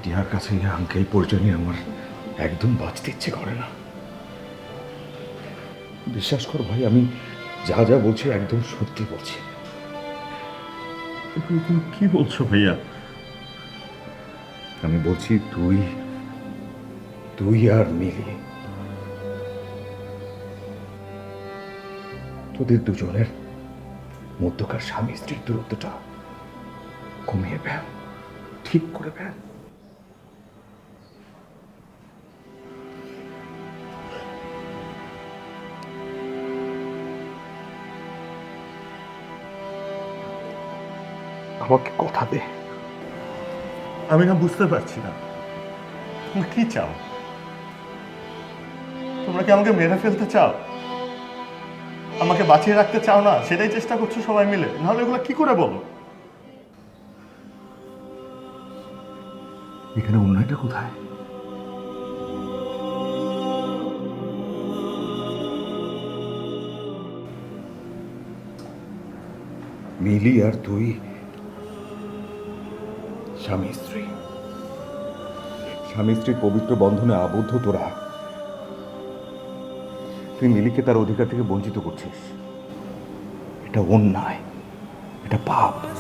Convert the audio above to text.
টিয়ার কাছে আঙ্কেল পরিচয় নিয়ে আমার একদম বাঁচতে ইচ্ছে করে না। বিশ্বাস কর ভাই, আমি যা যা বলছি একদম সত্যি বলছি। তুমি কি বলছো ভাইয়া? আমি বলছি তুই তুই আর মিলি, তোদের দুজনের মধ্যকার স্বামী স্ত্রীর দূরত্বটা কমিয়ে ফেল, ঠিক করে ফেল। আমাকে কথা দে। আমি না বুঝতে পারছি না তোমরা কি চাও। তোমরা কি আমাকে মেরে ফেলতে চাও? আমাকে বাঁচিয়ে রাখতে চাও না? সেটাই চেষ্টা করছো সবাই মিলে, নাহলে এগুলো কি করে বলো? এখানে অন্যায়টা কোথায়? মিলি আর তুই স্বামী স্ত্রী, স্বামী স্ত্রীর পবিত্র বন্ধনে আবদ্ধ তোরা। তুই মিলিকে তার অধিকার থেকে বঞ্চিত করছিস। এটা অন্যায়, এটা পাপ।